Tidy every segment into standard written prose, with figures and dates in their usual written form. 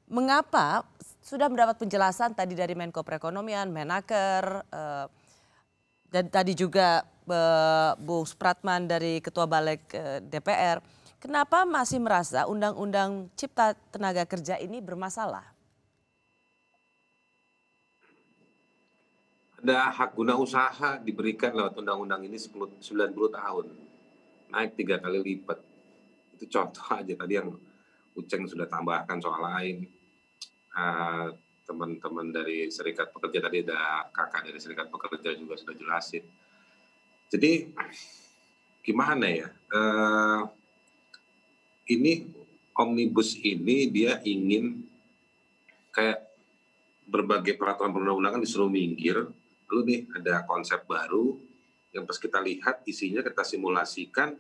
Mengapa sudah mendapat penjelasan tadi dari Menko Perekonomian, Menaker, dan tadi juga Bung Supratman dari Ketua Balik DPR, kenapa masih merasa Undang-Undang Cipta Tenaga Kerja ini bermasalah? Ada hak guna usaha diberikan lewat undang-undang ini 90 tahun, naik 3 kali lipat. Itu contoh aja tadi yang Uceng sudah tambahkan soal lain. Teman-teman dari Serikat Pekerja tadi, ada kakak dari Serikat Pekerja juga sudah jelasin. Jadi gimana ya, ini omnibus ini dia ingin kayak berbagai peraturan perundang-undangan disuruh minggir, lalu nih ada konsep baru yang pas kita lihat isinya kita simulasikan.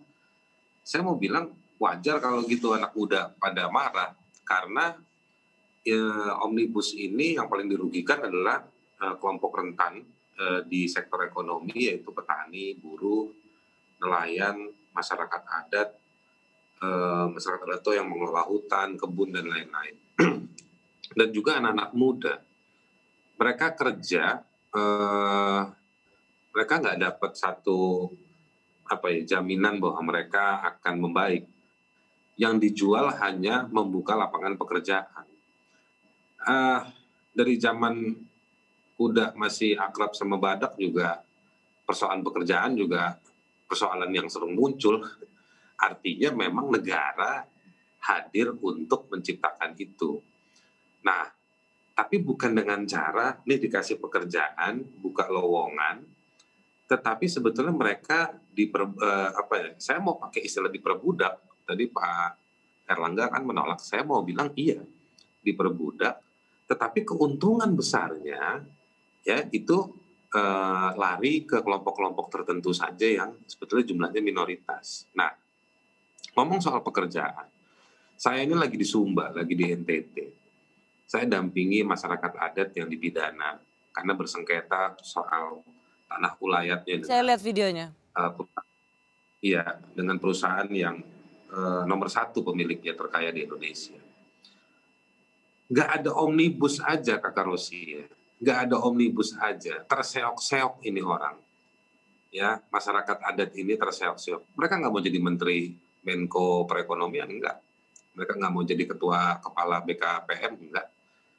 Saya mau bilang wajar kalau gitu anak muda pada marah, karena omnibus ini yang paling dirugikan adalah kelompok rentan di sektor ekonomi, yaitu petani, buruh, nelayan, masyarakat adat itu yang mengelola hutan, kebun, dan lain-lain. Dan juga anak-anak muda. Mereka kerja, mereka nggak dapat satu jaminan bahwa mereka akan membaik. Yang dijual hanya membuka lapangan pekerjaan. Dari zaman kuda masih akrab sama badak juga, persoalan pekerjaan juga persoalan yang sering muncul. Artinya memang negara hadir untuk menciptakan itu. Nah, tapi bukan dengan cara nih dikasih pekerjaan, buka lowongan, tetapi sebetulnya mereka saya mau pakai istilah diperbudak. Tadi Pak Erlangga kan menolak, saya mau bilang iya, diperbudak, tetapi keuntungan besarnya ya itu lari ke kelompok-kelompok tertentu saja yang sebetulnya jumlahnya minoritas. Nah, ngomong soal pekerjaan, saya ini lagi di Sumba, lagi di NTT. Saya dampingi masyarakat adat yang dipidana karena bersengketa soal tanah ulayatnya. Saya lihat videonya. Iya, dengan perusahaan yang nomor 1 pemiliknya terkaya di Indonesia. Nggak ada omnibus aja, Kakak Rosi ya. Nggak ada omnibus aja, terseok-seok ini orang. Ya, masyarakat adat ini terseok-seok. Mereka nggak mau jadi menteri Menko Perekonomian, enggak. Mereka nggak mau jadi ketua kepala BKPM, enggak.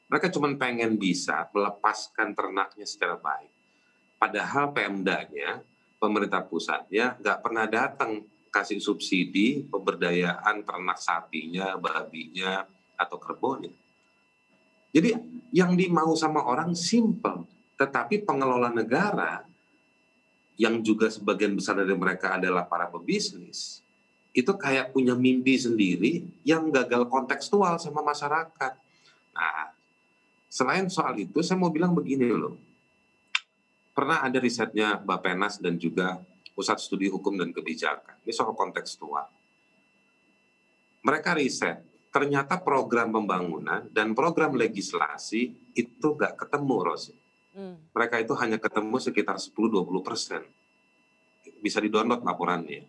Mereka cuma pengen bisa melepaskan ternaknya secara baik. Padahal Pemdanya, pemerintah pusatnya, nggak pernah datang kasih subsidi pemberdayaan ternak sapinya, babinya, atau kerbaunya. Jadi yang dimau sama orang simple, tetapi pengelola negara yang juga sebagian besar dari mereka adalah para pebisnis, itu kayak punya mimpi sendiri yang gagal kontekstual sama masyarakat. Nah, selain soal itu, saya mau bilang begini loh. Pernah ada risetnya Bappenas dan juga Pusat Studi Hukum dan Kebijakan. Ini soal kontekstual. Mereka riset, ternyata program pembangunan dan program legislasi itu nggak ketemu, Rosi. Mereka itu hanya ketemu sekitar 10-20%. Bisa di-download laporannya.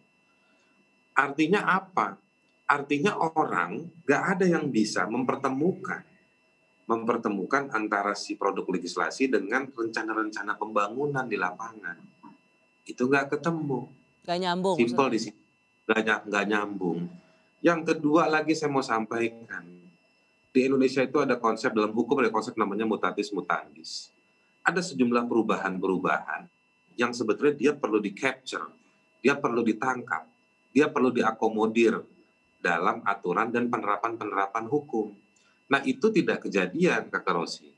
Artinya apa? Artinya orang nggak ada yang bisa mempertemukan antara si produk legislasi dengan rencana-rencana pembangunan di lapangan. Itu nggak ketemu. Nggak nyambung. Simpel di sini. Nggak nyambung. Yang kedua lagi saya mau sampaikan. Di Indonesia itu ada konsep, dalam hukum ada konsep namanya mutatis mutandis. Ada sejumlah perubahan-perubahan yang sebetulnya dia perlu di-capture, dia perlu ditangkap, dia perlu diakomodir dalam aturan dan penerapan-penerapan hukum. Nah, itu tidak kejadian, Kakak Rosi.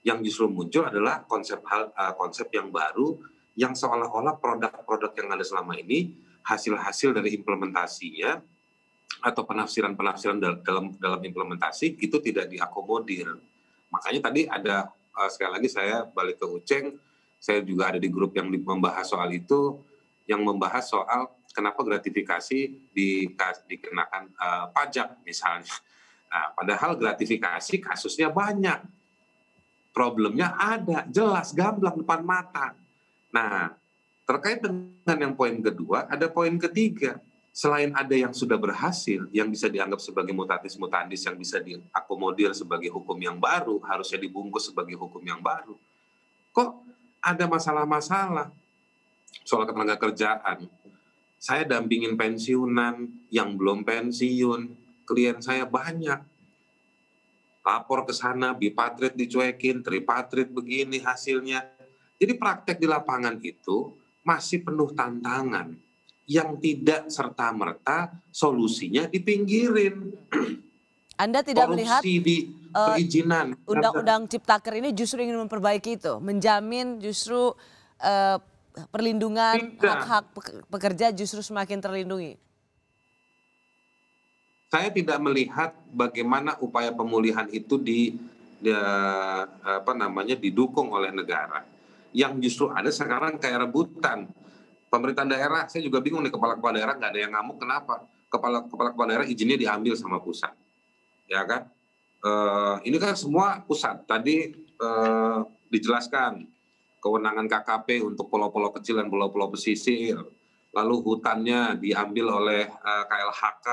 Yang justru muncul adalah konsep yang baru, yang seolah-olah produk-produk yang ada selama ini, hasil-hasil dari implementasinya, atau penafsiran-penafsiran dalam implementasi, itu tidak diakomodir. Makanya tadi ada, sekali lagi saya balik ke Uceng, saya juga ada di grup yang membahas soal itu, yang membahas soal kenapa gratifikasi dikenakan pajak misalnya. Nah, padahal gratifikasi kasusnya banyak. Problemnya ada, jelas, gamblang depan mata. Nah, terkait dengan yang poin kedua, ada poin ketiga. selain ada yang sudah berhasil, yang bisa dianggap sebagai mutatis mutandis, yang bisa diakomodir sebagai hukum yang baru, harusnya dibungkus sebagai hukum yang baru. Kok ada masalah-masalah soal ketenaga kerjaan? Saya dampingin pensiunan, yang belum pensiun, klien saya banyak. Lapor ke sana, bipatrit dicuekin, tripatrit begini hasilnya. Jadi praktek di lapangan itu masih penuh tantangan yang tidak serta-merta solusinya dipinggirin. Anda tidak melihat Korupsi di perizinan. Undang-Undang Ciptaker ini justru ingin memperbaiki itu, menjamin justru perlindungan hak-hak pekerja justru semakin terlindungi? Saya tidak melihat bagaimana upaya pemulihan itu didukung oleh negara. Yang justru ada sekarang kayak rebutan. Pemerintahan daerah, saya juga bingung nih, kepala-kepala daerah nggak ada yang ngamuk, kenapa? Kepala-kepala daerah izinnya diambil sama pusat. Ya kan? Ini kan semua pusat. Tadi dijelaskan kewenangan KKP untuk pulau-pulau kecil dan pulau-pulau pesisir. Lalu hutannya diambil oleh KLHK.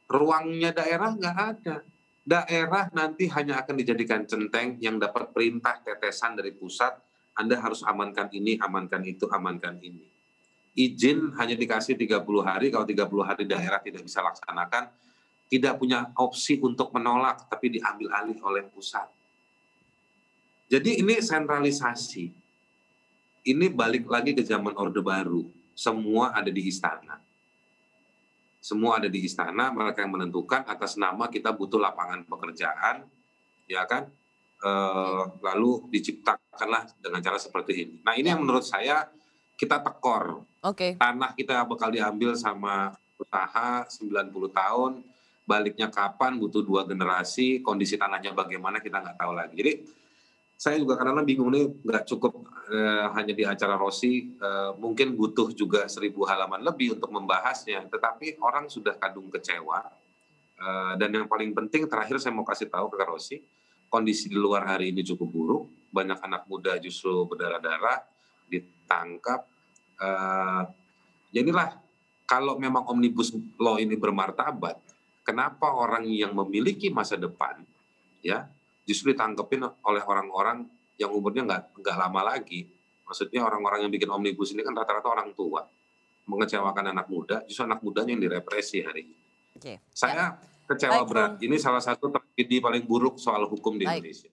Ruangnya daerah nggak ada. Daerah nanti hanya akan dijadikan centeng yang dapat perintah tetesan dari pusat. Anda harus amankan ini, amankan itu, amankan ini. Izin hanya dikasih 30 hari, kalau 30 hari daerah tidak bisa laksanakan, tidak punya opsi untuk menolak, tapi diambil alih oleh pusat. Jadi ini sentralisasi. Ini balik lagi ke zaman Orde Baru. Semua ada di istana. Semua ada di istana, mereka yang menentukan atas nama kita butuh lapangan pekerjaan, ya kan? Lalu diciptakanlah dengan cara seperti ini. Nah ini yang menurut saya kita tekor. Tanah kita bakal diambil sama usaha 90 tahun, baliknya kapan, butuh 2 generasi, kondisi tanahnya bagaimana kita nggak tahu lagi. Jadi saya juga kadang-kadang bingung nih, nggak cukup hanya di acara Rossi, mungkin butuh juga 1000 halaman lebih untuk membahasnya, tetapi orang sudah kadung kecewa. Dan yang paling penting terakhir saya mau kasih tahu ke Kak Rossi, kondisi di luar hari ini cukup buruk, banyak anak muda justru berdarah-darah, ditangkap. Jadilah kalau memang Omnibus Law ini bermartabat, kenapa orang yang memiliki masa depan, ya justru ditangkepin oleh orang-orang yang umurnya nggak lama lagi. Maksudnya orang-orang yang bikin Omnibus ini kan rata-rata orang tua, mengecewakan anak muda, justru anak mudanya yang direpresi hari ini. Saya kecewa berat. Ini salah satu tragedi paling buruk soal hukum di Indonesia.